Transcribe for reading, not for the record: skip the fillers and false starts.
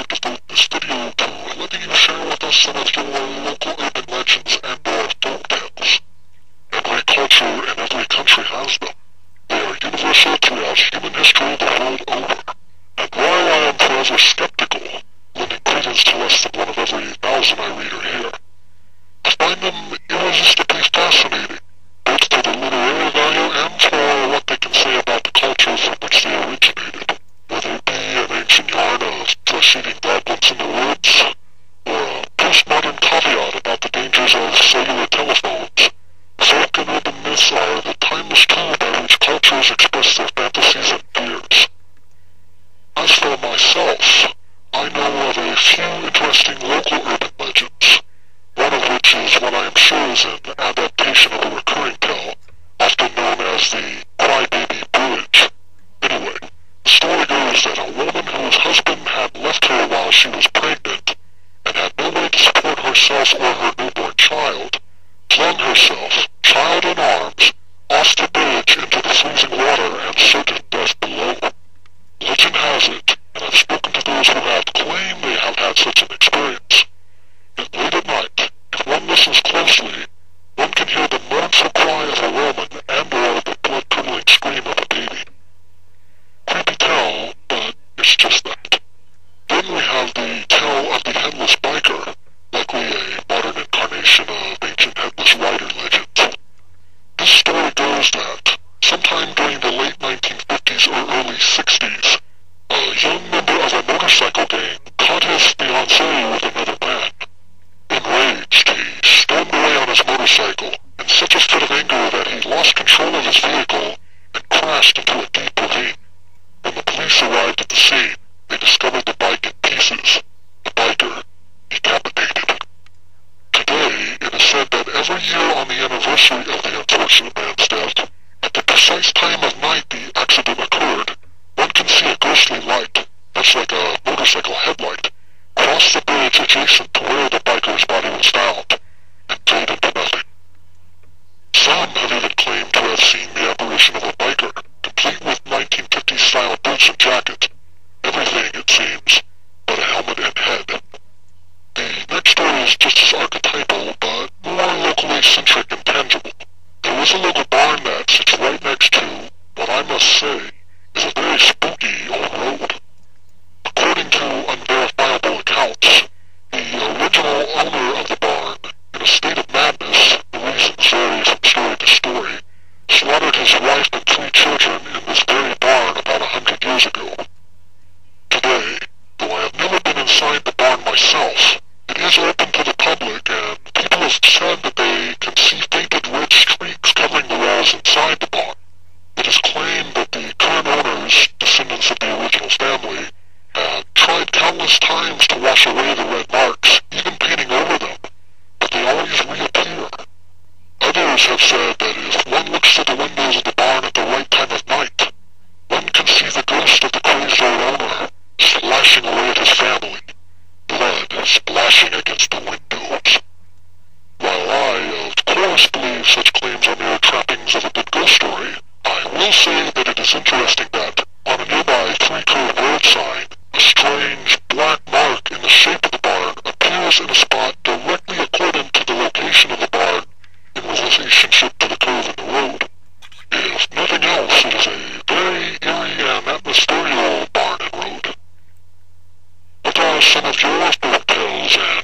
like to devote this video to letting you share with us some of your local urban legends and or folk tales. Every culture and every country has them. They are universal throughout human history the world over. And while I am forever skeptical, lending credence to less than one of every 1,000 I read or hear, I find them irresistibly fascinating, both for their literary value and for what they can say about the cultures in which they originated, whether it be an ancient yarn of flesh-eating goblins in the woods, or a postmodern caveat about the dangers of cellular telephones. Folk and urban myths are the timeless tool by which cultures express their fantasies and fears. As for myself, I know of a few interesting local urban legends, one of which is what I am sure is an adaptation of a recurring tale, often known as the Crybaby Bridge. Anyway, the story goes that a woman whose husband had left her while she was pregnant, and had no way to support herself or her newborn child, flung herself, child in arms, off the bridge into the freezing water and certain death below. Legend has it, and I've spoken to those who have claimed they have had such an experience, that late at night, if one listens closely, one can hear the mournful cry of a woman and or the blood-curdling scream of a baby. Creepy tale, but it's just that. Then we have the tale of the headless biker, likely a modern incarnation of ancient headless rider legends. This story goes that, sometime during the late 1950s or early 60s, a young member of a motorcycle gang caught his fiancée with another man. Enraged, he stormed away on his motorcycle in such a fit of anger that he lost control of his vehicle and crashed into a deep ravine. When the police arrived at the scene, they discovered the bike in pieces, the biker decapitated. Today, it is said that every year on the anniversary of the unfortunate man's death, at the precise time of night the accident occurred, one can see a ghostly light, much like a motorcycle headlight, cross the bridge adjacent to where the biker's body was found, and fade into nothing. Some have even claimed to have seen the apparition of a biker, complete with 1950s-style boots and jacket. Everything, it seems, but a helmet and head. The next story is just as archetypal, but more locally centric and tangible. There is a local barn that sits right next to what I must say is a very spooky old road. According to unverifiable accounts, the original owner of the barn, in a state of madness, the reasons vary from story to story, slaughtered his wife and 3 children in this very barn about 100 years ago. Today, though I have never been inside the barn myself, it is open to the public, and people have said that they can see fainted red streaks covering the walls inside the barn. It is claimed that the current owners, descendants of the original family, have tried countless times to wash away the red marks, even painting over them, but they always reappear. Others have said that if one looks through the windows of the barn at the right time of night, one can see the ghost of the crazed old owner slashing away at his family, blood splashing against the windows. While I, of course, believe such claims are mere trappings of a good ghost story, I will say that it is interesting that, on a nearby 3-curve road sign, a strange black mark in the shape of the barn appears in a spot directly accordant to the location of the barn in relationship to the curve in the road. If nothing else, it is a very eerie and atmospheric barn and road. What are some of your folk tales and